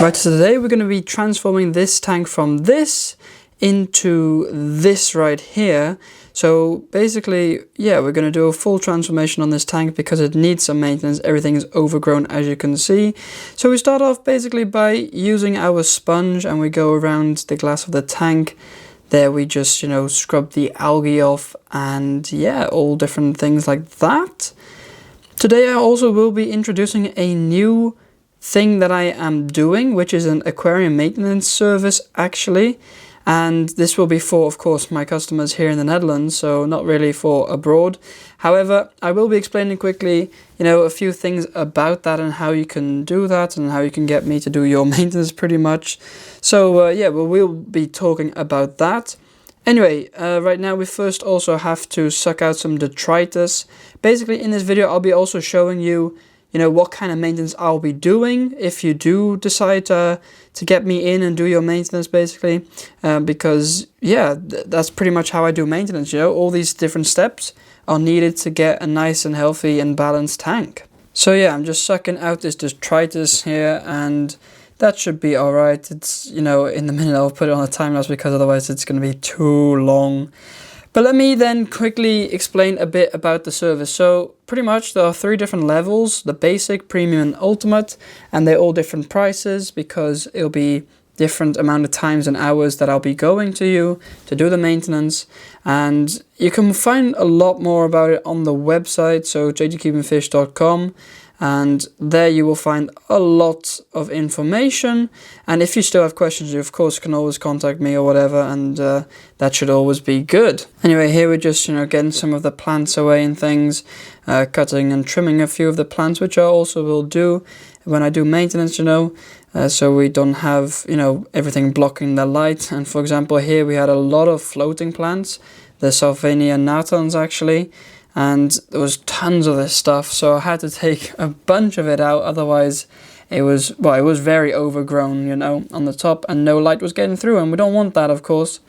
Right, so today we're going to be transforming this tank from this into this right here. So basically, yeah, we're going to do a full transformation on this tank because it needs some maintenance. Everything is overgrown, as you can see. So we start off basically by using our sponge, and we go around the glass of the tank. There we just, scrub the algae off, and yeah, all different things like that. Today I also will be introducing a new thing that I am doing, which is an aquarium maintenance service actually. And this will be for, of course, my customers here in the Netherlands, so not really for abroad. However, I will be explaining quickly, a few things about that and how you can do that and how you can get me to do your maintenance pretty much. So yeah, we'll be talking about that. Anyway, right now we first also have to suck out some detritus. Basically in this video I'll be also showing you what kind of maintenance I'll be doing if you do decide to get me in and do your maintenance, basically. Because, yeah, that's pretty much how I do maintenance, All these different steps are needed to get a nice and healthy and balanced tank. So, yeah, I'm just sucking out this detritus here, and that should be alright. It's, in the minute I'll put it on a time lapse because otherwise it's going to be too long. But let me then quickly explain a bit about the service. So pretty much there are 3 different levels: the basic, premium and ultimate, and they're all different prices because it'll be different amount of times and hours that I'll be going to you to do the maintenance. And you can find a lot more about it on the website, so jkeepingfish.com. And there you will find a lot of information. And if you still have questions, you of course can always contact me or whatever, and that should always be good. Anyway, here we're just getting some of the plants away and things, cutting and trimming a few of the plants, which I also will do when I do maintenance, so we don't have everything blocking the light. And for example, here we had a lot of floating plants, the Salvinia natans actually. And there was tons of this stuff, so I had to take a bunch of it out, otherwise it was very overgrown, on the top, and no light was getting through, and we don't want that, of course.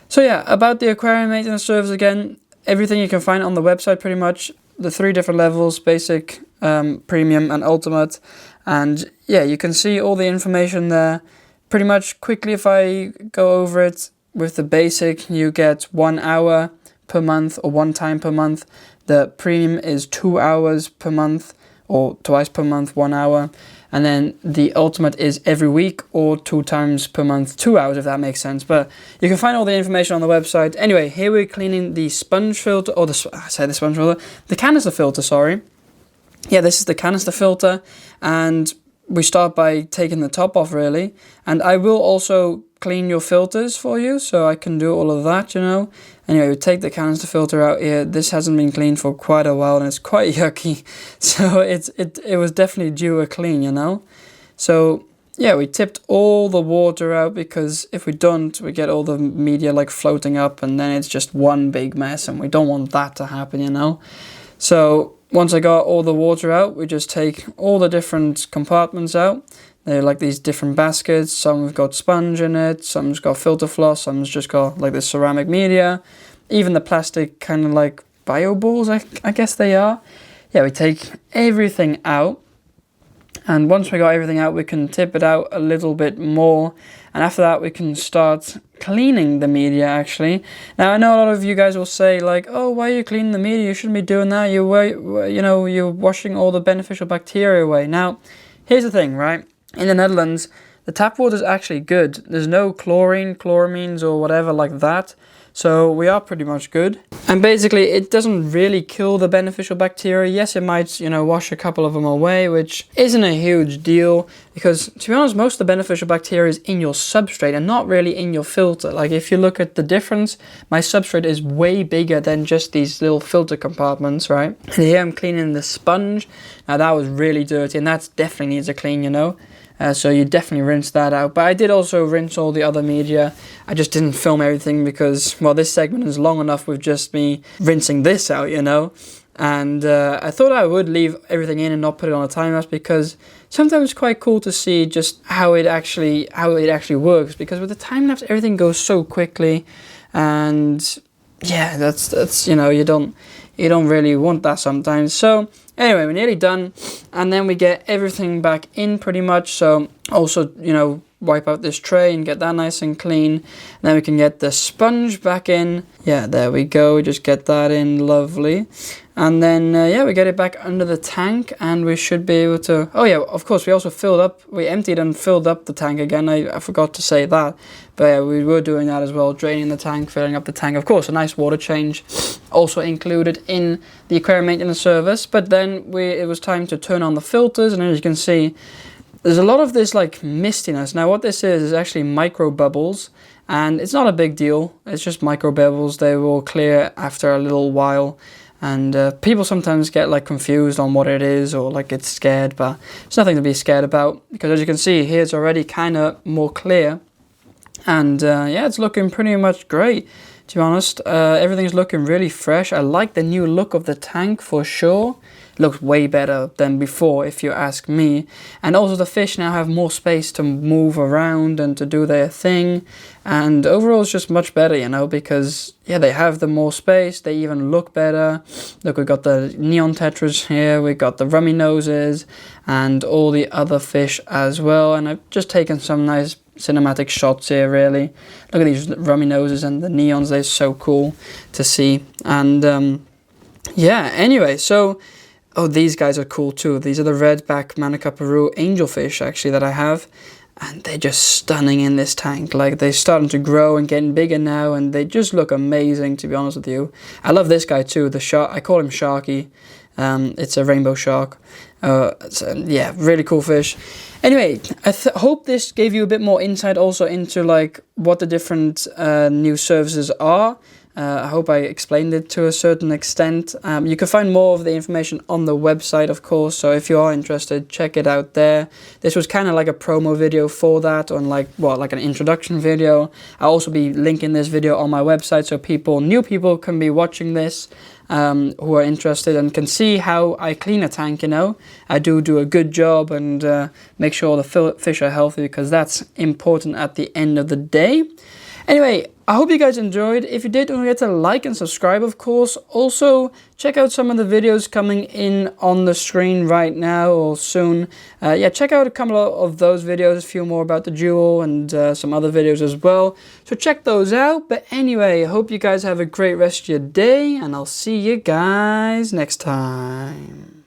So yeah, about the aquarium maintenance service again, everything you can find on the website pretty much, the 3 different levels: basic, premium and ultimate. And yeah, you can see all the information there. Pretty much quickly, if I go over it, with the basic you get 1 hour per month or 1 time per month. The premium is 2 hours per month or twice per month, 1 hour. And then the ultimate is every week or 2 times per month, 2 hours, if that makes sense. But you can find all the information on the website. Anyway, here we're cleaning the sponge filter, or the canister filter, sorry. Yeah, this is the canister filter, and we start by taking the top off really. And I will also clean your filters for you, so I can do all of that, Anyway, we take the canister filter out here. This hasn't been cleaned for quite a while and it's quite yucky, so it was definitely due a clean, So yeah, we tipped all the water out, because if we don't, we get all the media floating up, and then it's just one big mess, and we don't want that to happen, So once I got all the water out, we just take all the different compartments out. They're like these different baskets. Some have got sponge in it, some's got filter floss, some's just got like this ceramic media. Even the plastic kind of like bio balls, I guess they are. Yeah, we take everything out. And once we got everything out, we can tip it out a little bit more. And after that, we can start cleaning the media, actually. Now, I know a lot of you guys will say, like, oh, why are you cleaning the media? You shouldn't be doing that. You're washing all the beneficial bacteria away. Now, here's the thing, right? In the Netherlands, the tap water is actually good. There's no chlorine, chloramines, or whatever like that. So we are pretty much good. And basically, it doesn't really kill the beneficial bacteria. Yes, it might, wash a couple of them away, which isn't a huge deal. Because, to be honest, most of the beneficial bacteria is in your substrate and not really in your filter. Like, if you look at the difference, my substrate is way bigger than just these little filter compartments, right? And here I'm cleaning the sponge. Now, that was really dirty, and that definitely needs a clean, So you definitely rinse that out. But I did also rinse all the other media. I just didn't film everything because, well, this segment is long enough with just me rinsing this out, And I thought I would leave everything in and not put it on a time lapse, because sometimes it's quite cool to see just how it actually works. Because with the time lapse, everything goes so quickly, and yeah, that's you don't really want that sometimes. So Anyway, we're nearly done, and then we get everything back in pretty much. So also, you know, wipe out this tray and get that nice and clean. And then we can get the sponge back in. Yeah, there we go. We just get that in, lovely. And then, yeah, we get it back under the tank, and we should be able to... Oh yeah, of course, we also filled up, we emptied and filled up the tank again. I forgot to say that. But yeah, we were doing that as well, draining the tank, filling up the tank. Of course, a nice water change also included in the aquarium maintenance service. But then it was time to turn on the filters, and as you can see, there's a lot of this like mistiness. Now what this is actually micro bubbles, and it's not a big deal. It's just micro bubbles. They will clear after a little while, and people sometimes get like confused on what it is or like get scared, but it's nothing to be scared about, because as you can see here, it's already kind of more clear, and yeah, it's looking pretty much great, to be honest. Everything's looking really fresh. I like the new look of the tank for sure. It looks way better than before, if you ask me. And also the fish now have more space to move around and to do their thing. And overall it's just much better, you know, because yeah, they have the more space. They even look better. Look, we got the neon tetras here. We got the rummy noses and all the other fish as well. And I've just taken some nice cinematic shots here, really. Look at these rummy noses and the neons. They're so cool to see. And yeah, anyway, so... Oh, these guys are cool too. These are the redback Manuka Peru angelfish, actually, that I have. And they're just stunning in this tank. Like, they're starting to grow and getting bigger now, and they just look amazing, to be honest with you. I love this guy too, the shark. I call him Sharky. It's a rainbow shark. Yeah, really cool fish. Anyway, I hope this gave you a bit more insight also into like what the different new services are. I hope I explained it to a certain extent. You can find more of the information on the website, of course, so if you are interested, check it out there. This was kind of like a promo video for that, or like, well, like an introduction video. I'll also be linking this video on my website, so new people can be watching this, who are interested and can see how I clean a tank, you know. I do a good job and make sure the fish are healthy, because that's important at the end of the day. Anyway, I hope you guys enjoyed. If you did, don't forget to like and subscribe, of course. Also, check out some of the videos coming in on the screen right now or soon. Yeah, check out a couple of those videos, a few more about the JUWEL and some other videos as well. So check those out. But anyway, I hope you guys have a great rest of your day, and I'll see you guys next time.